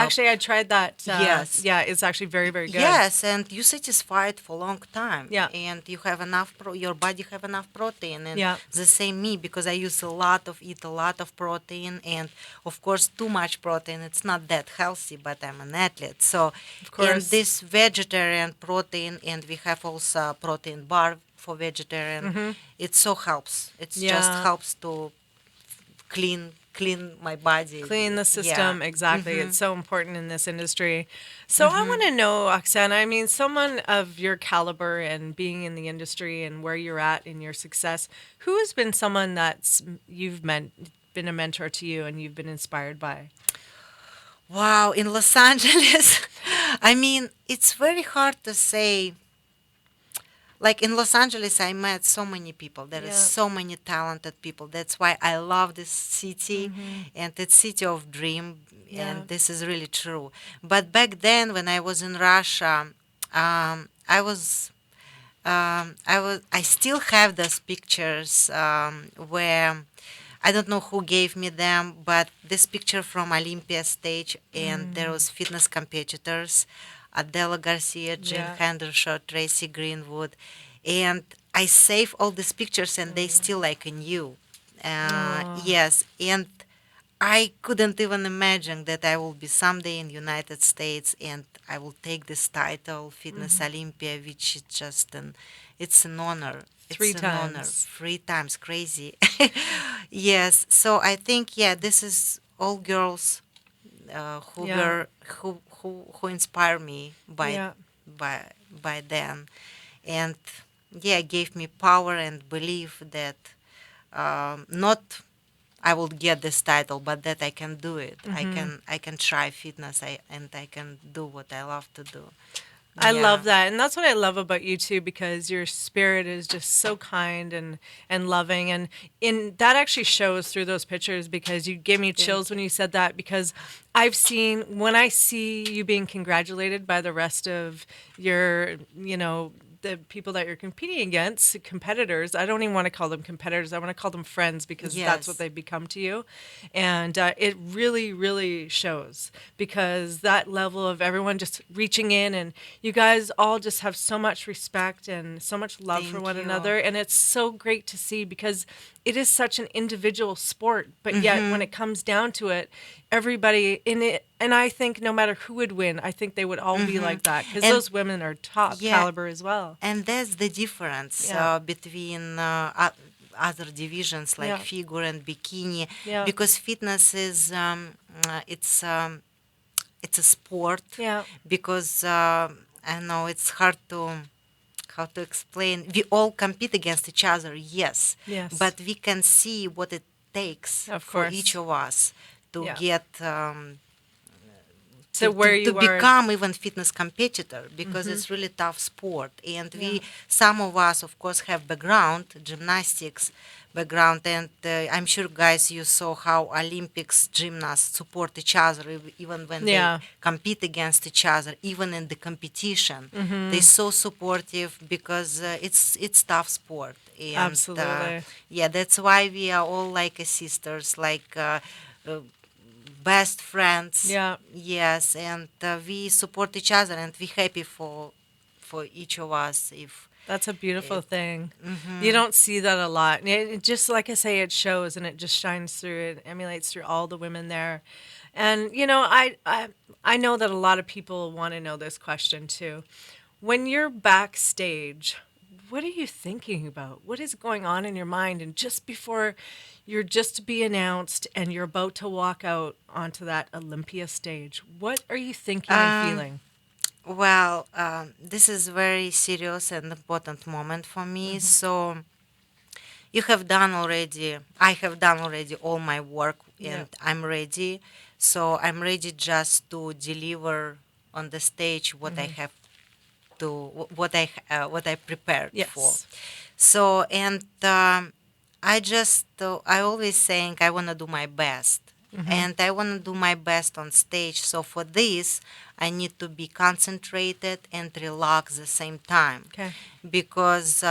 Actually, I tried that. Yes. Yeah, it's actually very, very good. Yes, and you satisfied for a long time. Yeah. And you have enough, your body have enough protein. And Yeah. the same me, because I eat a lot of protein. And of course, too much protein, it's not that healthy, but I'm an athlete. So, Of course. and this vegetarian protein, and we have also protein bar for vegetarian, it so helps. It just Yeah. helps to clean clean my body. Clean the Yeah. system, exactly. Hmm. It's so important in this industry. So I want to know, Oksana, I mean, someone of your caliber and being in the industry and where you're at in your success, who has been someone that's been a mentor to you and you've been inspired by? Wow, in Los Angeles, I mean, it's very hard to say. Like in Los Angeles, I met so many people. There are Yeah. so many talented people. That's why I love this city, and it's city of dream. Yeah. And this is really true. But back then, when I was in Russia, I still have those pictures where I don't know who gave me them, but this picture from Olympia stage, and there was fitness competitors, Adela Garcia, Jane Yeah. Hendershot, Tracy Greenwood, and I save all these pictures, and they still like new. Oh. Yes, and I couldn't even imagine that I will be someday in United States and I will take this title, Fitness Olympia, which is just it's an honor. Three It's an honor. times. 3 times crazy. Yes. So I think, yeah, this is all girls who Yeah. were who inspire me Yeah. by by then, and yeah, gave me power and belief that not I will get this title, but that I can do it. I can try fitness, and I can do what I love to do. I Yeah. love that. And that's what I love about you too, because your spirit is just so kind and loving. And in that actually shows through those pictures, because you gave me chills when you said that, because I've seen when I see you being congratulated by the rest of your, the people that you're competing against, competitors. I don't even want to call them competitors. I want to call them friends, because that's what Yes. they've become to you. And it really, really shows, because that level of everyone just reaching in, and you guys all just have so much respect and so much love for Thank one you. another. And it's so great to see, because it is such an individual sport, but yet when it comes down to it, everybody in it, and I think no matter who would win, I think they would all be like that, because And those women are top yeah, caliber as well. and that's the difference Yeah. between other divisions like Yeah. figure and bikini, Yeah. because fitness is it's a sport. Yeah. Because I know it's hard to how to explain. We all compete against each other, yes, Yes. but we can see what it takes Of for course. each of us to Yeah. get So where to you are. become even fitness competitor, because it's really tough sport, and we some of us of course have background gymnastics background, and I'm sure guys you saw how Olympics gymnasts support each other even when they Yeah. compete against each other, even in the competition they're so supportive, because it's tough sport, and Absolutely. yeah, that's why we are all like sisters, like uh, best friends. Yeah. Yes, and we support each other, and we happy for each of us. If That's a beautiful it, thing. You don't see that a lot. And it just, like I say, it shows and it just shines through. It emulates through all the women there. And I know that a lot of people want to know this question too. When you're backstage, what are you thinking about? What is going on in your mind? And just before you're just to be announced and you're about to walk out onto that Olympia stage, what are you thinking and feeling? well, this is very serious and important moment for me. So you have done already. I have done already all my work, Yeah. and I'm ready. So I'm ready just to deliver on the stage what I have to what I prepared for. Yes. So, and I always saying I want to do my best, and I want to do my best on stage. So for this, I need to be concentrated and relax the same time, Okay. because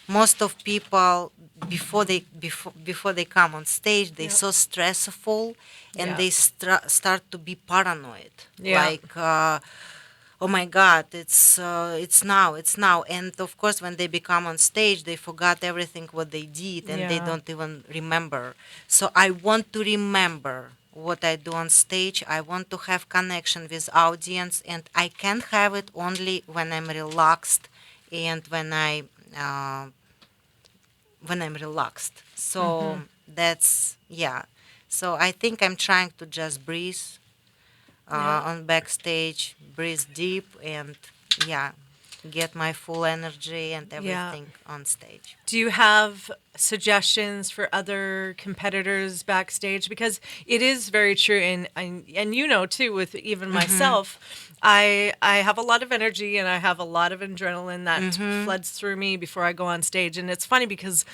most of people before they come on stage, they're Yeah. so stressful, and Yeah. they start to be paranoid, Yeah. like. Oh my God, it's now, and of course when they become on stage, they forgot everything what they did, and they Yeah. don't even remember. So I want to remember what I do on stage. I want to have connection with audience, and I can have it only when I'm relaxed, and when I'm relaxed. So that's, yeah. So I think I'm trying to just breathe Yeah. on backstage, breathe deep, and yeah, get my full energy and Yeah. everything on stage. Do you have suggestions for other competitors backstage? Because it is very true, and you know too, with even myself, I have a lot of energy and I have a lot of adrenaline that floods through me before I go on stage. And it's funny because,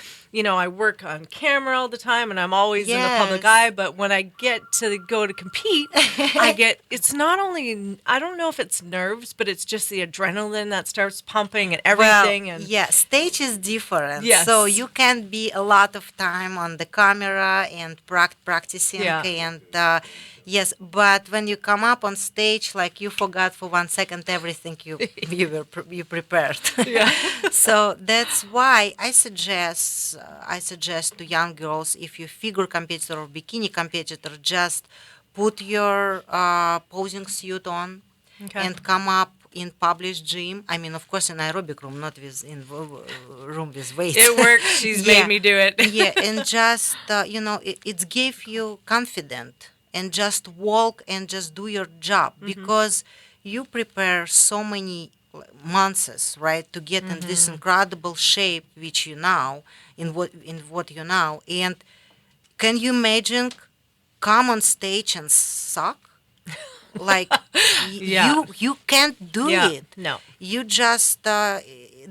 I work on camera all the time and I'm always in the public Yes. eye. But when I get to go to compete, I get, it's not only, I don't know if it's nerves, but it's just the adrenaline that starts pumping and Well, everything. And yeah, stage is different. So yes. you can be a lot of time on the camera and practicing Yeah. and yes, but when you come up on stage, like you forgot for 1 second everything you prepared. Yeah. So that's why I suggest to young girls, if you figure competitor or bikini competitor, just put your posing suit on Okay. and come up in published gym. I mean, of course, in aerobic room, not with in room with weights. It works. She's made me do it. Yeah, and just it gave you confident and just walk and just do your job because you prepare so many months, right, to get in this incredible shape which you now in what you now. And can you imagine come on stage and suck? Like Yeah. you can't do Yeah. it. No. You just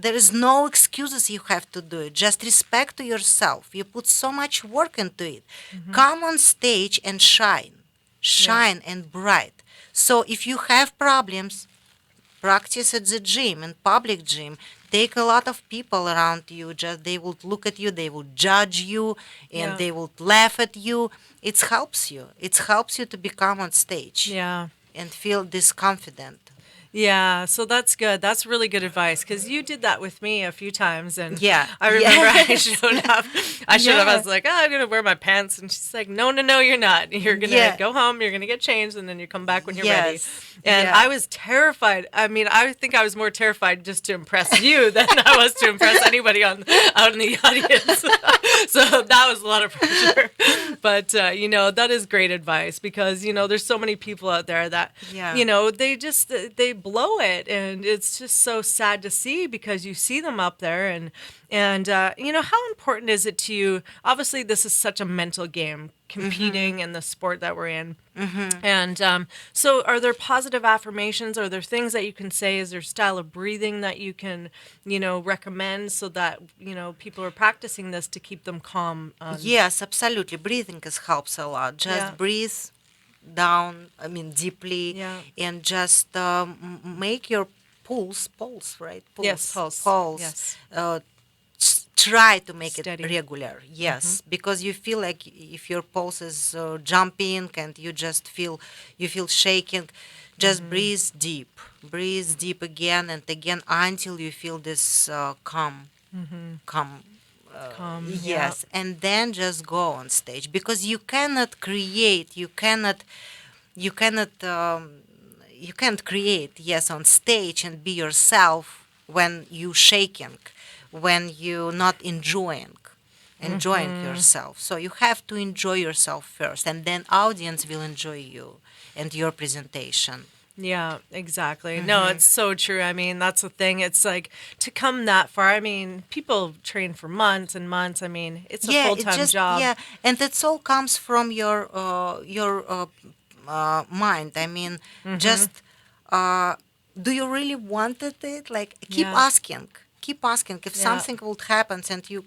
there is no excuses. You have to do it. Just respect to yourself. You put so much work into it. Come on stage and shine and bright. So if you have problems, practice at the gym, in public gym. Take a lot of people around you. Just they will look at you, they will judge you, and Yeah. they will laugh at you. It helps you. It helps you to become on stage Yeah. and feel this confident. Yeah, so that's good. That's really good advice because you did that with me a few times, and Yeah. I remember I Yes. showed up. I showed up. I Yeah. was like, "Oh, I'm gonna wear my pants," and she's like, "No, no, no, you're not. You're gonna Yeah. go home. You're gonna get changed, and then you come back when you're ready." Yes. And Yeah. I was terrified. I mean, I think I was more terrified just to impress you than I was to impress anybody out in the audience. So that was a lot of pressure. But that is great advice because there's so many people out there that Yeah. they blow it, and it's just so sad to see because you see them up there, and how important is it to you? Obviously, this is such a mental game, competing in the sport that we're in. And so are there positive affirmations? Are there things that you can say? Is there style of breathing that you can, recommend so that, people are practicing this to keep them calm? Yes, absolutely. Breathing helps a lot. Just Yeah. breathe down, I mean, deeply, Yeah. and just make your pulse, right? Yes, pulse. Pulse. Yes. Try to make Steady. it regular. Yes, because you feel like if your pulse is jumping and you feel shaking, just breathe deep again and again until you feel this calm. Calm. Yeah. Yes, and then just go on stage because you cannot create, you can't create, yes, on stage and be yourself when you shaking, when you not enjoying yourself. So you have to enjoy yourself first, and then audience will enjoy you and your presentation. Yeah, exactly. No, it's so true. I mean, that's the thing. It's like to come that far. I mean, people train for months and months. I mean, it's a Yeah, it full-time just job. yeah, and it's all comes from your mind. I mean, just do you really wanted it? Like Yeah. keep asking. If Yeah. something would happen and you,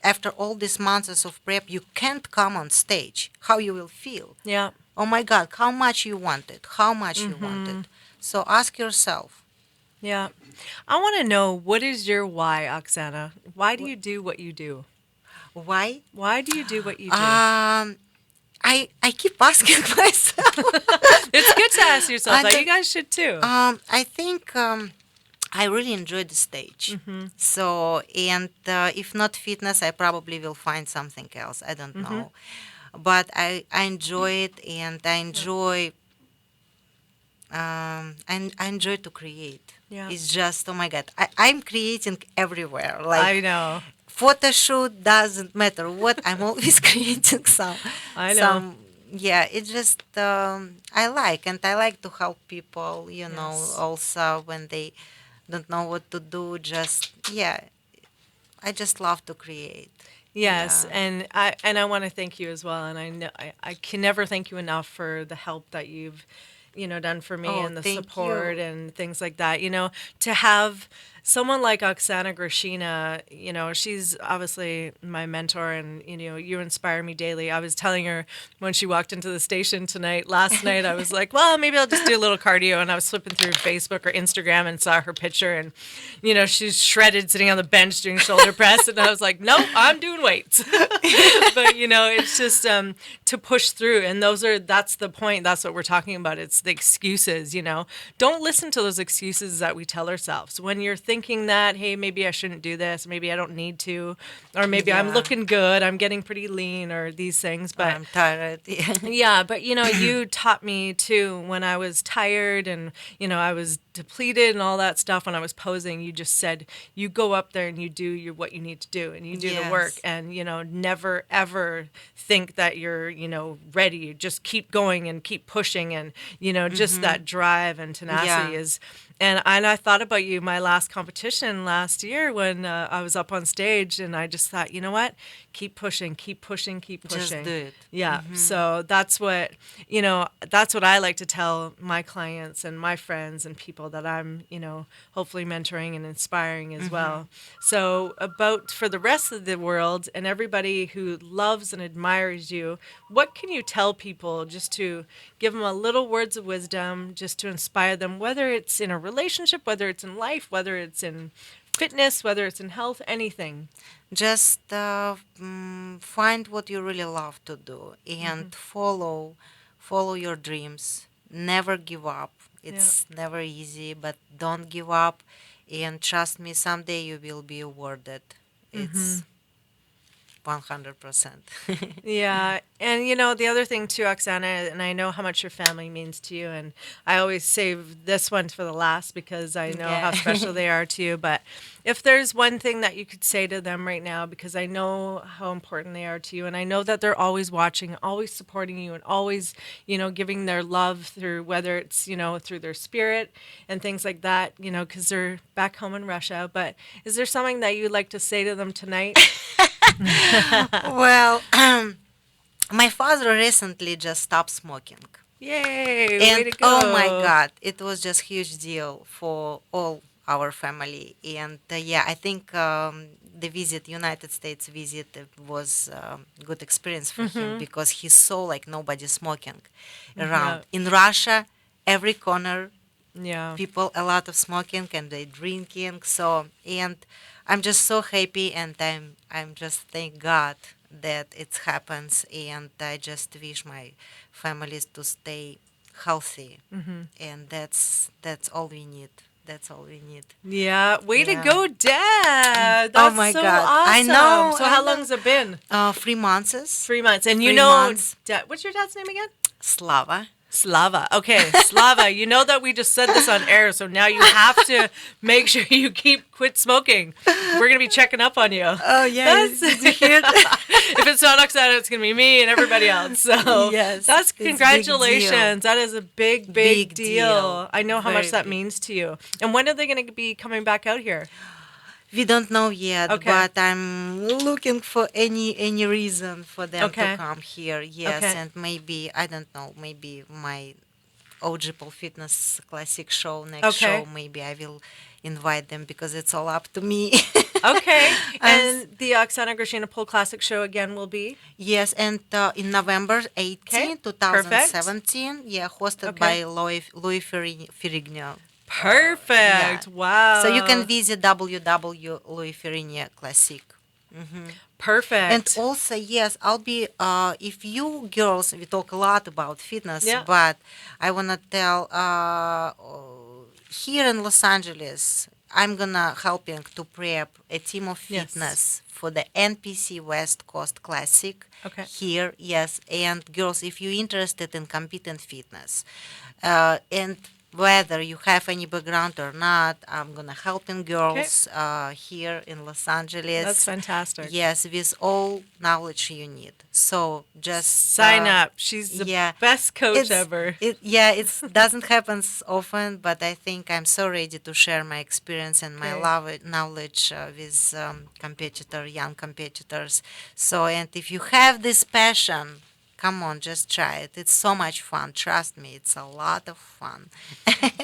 after all these months of prep, you can't come on stage, how you will feel? Yeah. Oh my God, how much you wanted? How much you wanted? So ask yourself. Yeah. I want to know, what is your why, Oksana? Why do you do what you do? Why? Why do you do what you do? I keep asking myself. It's good to ask yourself I that. don't- You guys should too. I think I really enjoy the stage. So, and if not fitness, I probably will find something else. I don't know. But I enjoy it, and I enjoy to create. Yeah. It's just, oh my God, I'm creating everywhere. Like I know. photo shoot doesn't matter what, I'm always creating I know. some yeah, it's just I like to help people, Yes. also when they don't know what to do. Just yeah, I just love to create. Yes, Yeah. and I want to thank you as well. And I know I can never thank you enough for the help that you've, done for me Oh, and the thank support you. and things like that. To have someone like Oksana Grashina, she's obviously my mentor, and you inspire me daily. I was telling her when she walked into the station last night, I was like, well, maybe I'll just do a little cardio, and I was flipping through Facebook or Instagram and saw her picture, and she's shredded sitting on the bench doing shoulder press, and I was like, nope, I'm doing weights. But it's just to push through, and that's the point. That's what we're talking about. It's the excuses. Don't listen to those excuses that we tell ourselves when you're thinking that, hey, maybe I shouldn't do this, maybe I don't need to, or maybe I'm Yeah. looking good, I'm getting pretty lean, or these things. Or But I'm tired. Yeah. yeah, but you taught me too when I was tired and I was depleted and all that stuff when I was posing. You just said you go up there and you do what you need to do, and you do the work, Yes. and never ever think that you're ready. Just keep going and keep pushing, and just that drive and tenacity Yeah. is. And I thought about you my last competition last year when I was up on stage, and I just thought, you know what, keep pushing, keep pushing, keep Just do pushing. it. Yeah. So that's what I like to tell my clients and my friends and people that I'm, hopefully mentoring and inspiring as well. So about for the rest of the world and everybody who loves and admires you, what can you tell people just to give them a little words of wisdom, just to inspire them, whether it's in a relationship, whether it's in life, whether it's in fitness, whether it's in health, anything. Just find what you really love to do and follow your dreams. Never give up. Yeah. It's never easy, but don't give up. And trust me, someday you will be awarded. It's 100%. Yeah, and the other thing too, Oksana, and I know how much your family means to you, and I always save this one for the last because I know how Yeah. special they are to you. But if there's one thing that you could say to them right now, because I know how important they are to you, and I know that they're always watching, always supporting you, and always, giving their love through whether it's, through their spirit and things like that, because they're back home in Russia. But is there something that you'd like to say to them tonight? Well, my father recently just stopped smoking. Yay, way And to oh my go. God, it was just huge deal for all our family. And yeah, I think the United States visit was good experience for him because he saw like nobody smoking around. Yeah. In Russia, every corner, Yeah. people a lot of smoking and they drinking. So and I'm just so happy and I'm just thank God that it happens and I just wish my families to stay healthy and that's all we need. That's all we need. Yeah. Way to Yeah. go, Dad. Oh That's my so God. I awesome. know. So I how know. long's it been? 3 months. 3 months. And 3 months. What's your dad's name again? Slava. Slava. Okay, Slava, you know that we just said this on air, so now you have to make sure you quit smoking. We're going to be checking up on you. Oh yeah. That's, if it's not Oksana, it's going to be me and everybody else. So Yes, that's it's big congratulations. deal. That is a big, Big deal. deal. I know how Very much that big. means to you. And when are they going to be coming back out here? We don't know yet, Okay. but I'm looking for any reason for them Okay. to come here. Yes, Okay. and maybe I don't know. Maybe my OG Pole Fitness Classic show next Okay. show. Maybe I will invite them because it's all up to me. Okay. And And the Oksana Grashina Pole Classic show again will be? yes, and in November 18, Okay, perfect. 2017, yeah, hosted Okay. by Louis Ferrigno. Perfect. Wow. So you can visit Louis Ferrigno Classic. Perfect. And also, yes, I'll be, if you girls, we talk a lot about fitness, Yeah. but I want to tell, here in Los Angeles, I'm going to helping to prep a team of Yes. fitness for the NPC West Coast Classic Okay. here, yes. And girls, if you're interested in competent fitness, and whether you have any background or not. I'm gonna helping girls here in Los Angeles. That's fantastic. Yes, with all knowledge you need. So just Sign up. She's the yeah, best coach it's ever. it doesn't happen often, but I think I'm so ready to share my experience and my Great. knowledge with young competitors. So, and if you have this passion, come on, just try it. It's so much fun. Trust me, it's a lot of fun.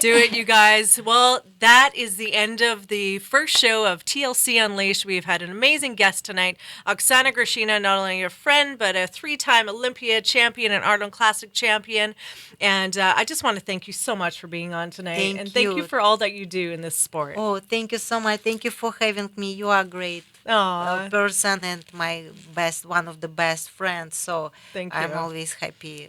Do it, you guys. Well, that is the end of the first show of TLC Unleashed. We've had an amazing guest tonight, Oksana Grishina, not only a friend, but a three-time Olympia champion and Arnold Classic champion. And I just want to thank you so much for being on tonight. Thank and thank you you. for all that you do in this sport. Oh, thank you so much. Thank you for having me. You are great. Aw, Person and my one of the best friends. So thank I'm you. always happy.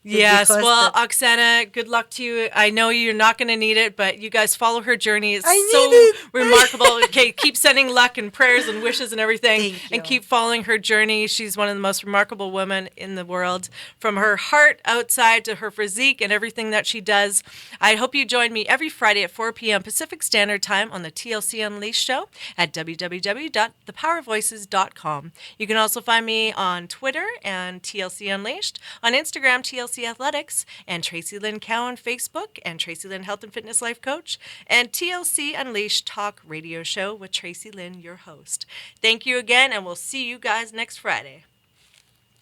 Yes, because well, Oksana, good luck to you. I know you're not going to need it, but you guys follow her journey. It's I so need it. remarkable. Okay, keep sending luck and prayers and wishes and everything, Thank and you. keep following her journey. She's one of the most remarkable women in the world, from her heart outside to her physique and everything that she does. I hope you join me every Friday at 4 p.m. Pacific Standard Time on the TLC Unleashed show at www.thepowervoices.com. You can also find me on Twitter and TLC Unleashed, on Instagram, TLC Athletics, and Traci Lynn Cowen Facebook, and Traci Lynn Health and Fitness Life Coach, and TLC Unleashed Talk Radio Show with Traci Lynn, your host. Thank you again, and we'll see you guys next Friday.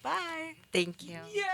Bye. Thank you. Yeah.